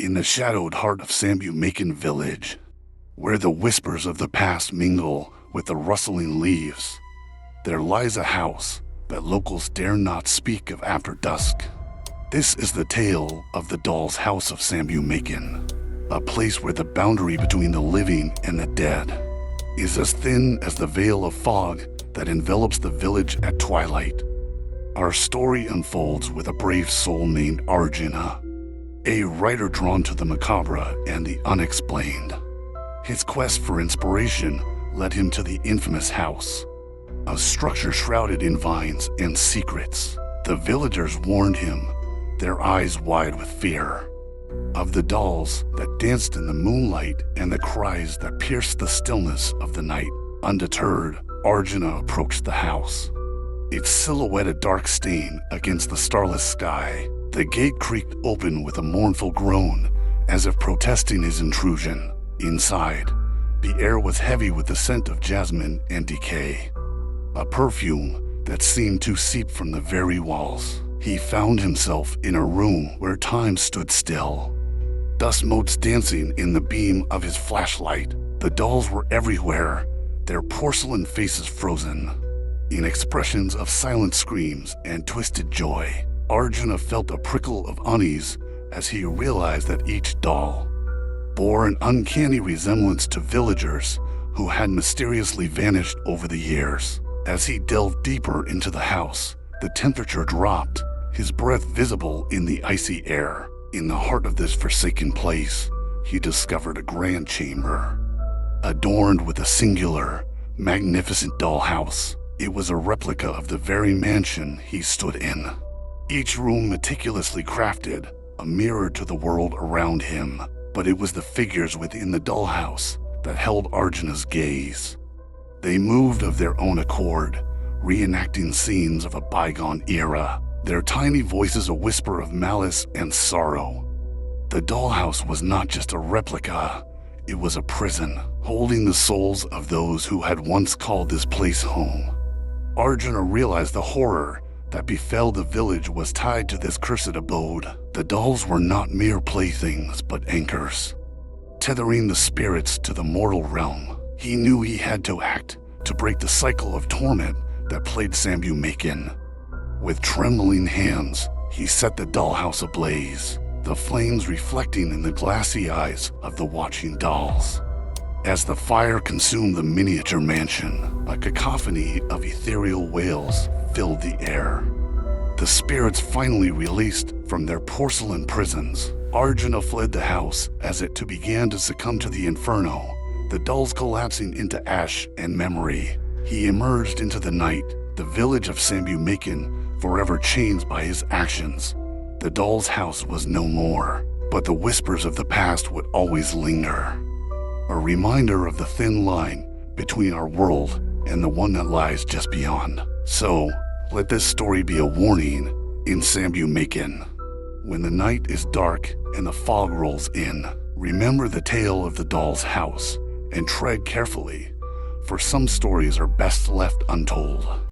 In the shadowed heart of Sambumakan village, where the whispers of the past mingle with the rustling leaves, there lies a house that locals dare not speak of after dusk. This is the tale of the Doll's House of Sambumakan, a place where the boundary between the living and the dead is as thin as the veil of fog that envelops the village at twilight. Our story unfolds with a brave soul named Arjuna, a writer drawn to the macabre and the unexplained. His quest for inspiration led him to the infamous house, a structure shrouded in vines and secrets. The villagers warned him, their eyes wide with fear, of the dolls that danced in the moonlight and the cries that pierced the stillness of the night. Undeterred, Arjuna approached the house, its silhouette a dark stain against the starless sky. The gate creaked open with a mournful groan, as if protesting his intrusion. Inside, the air was heavy with the scent of jasmine and decay, a perfume that seemed to seep from the very walls. He found himself in a room where time stood still, dust motes dancing in the beam of his flashlight. The dolls were everywhere, their porcelain faces frozen in expressions of silent screams and twisted joy. Arjuna felt a prickle of unease as he realized that each doll bore an uncanny resemblance to villagers who had mysteriously vanished over the years. As he delved deeper into the house, the temperature dropped, his breath visible in the icy air. In the heart of this forsaken place, he discovered a grand chamber, adorned with a singular, magnificent dollhouse. It was a replica of the very mansion he stood in, each room meticulously crafted, a mirror to the world around him. But it was the figures within the dollhouse that held Arjuna's gaze. They moved of their own accord, reenacting scenes of a bygone era, their tiny voices a whisper of malice and sorrow. The dollhouse was not just a replica, it was a prison, holding the souls of those who had once called this place home. Arjuna realized the horror that befell the village was tied to this cursed abode. The dolls were not mere playthings, but anchors, tethering the spirits to the mortal realm. He knew he had to act to break the cycle of torment that plagued Sambumakan. With trembling hands, he set the dollhouse ablaze, the flames reflecting in the glassy eyes of the watching dolls. As the fire consumed the miniature mansion, a cacophony of ethereal wails filled the air. The spirits finally released from their porcelain prisons, Arjuna fled the house as it too began to succumb to the inferno, the dolls collapsing into ash and memory. He emerged into the night, the village of Sambumakan forever changed by his actions. The doll's house was no more, but the whispers of the past would always linger, a reminder of the thin line between our world and the one that lies just beyond. So, let this story be a warning in Sambumakan. When the night is dark and the fog rolls in, remember the tale of the doll's house and tread carefully, for some stories are best left untold.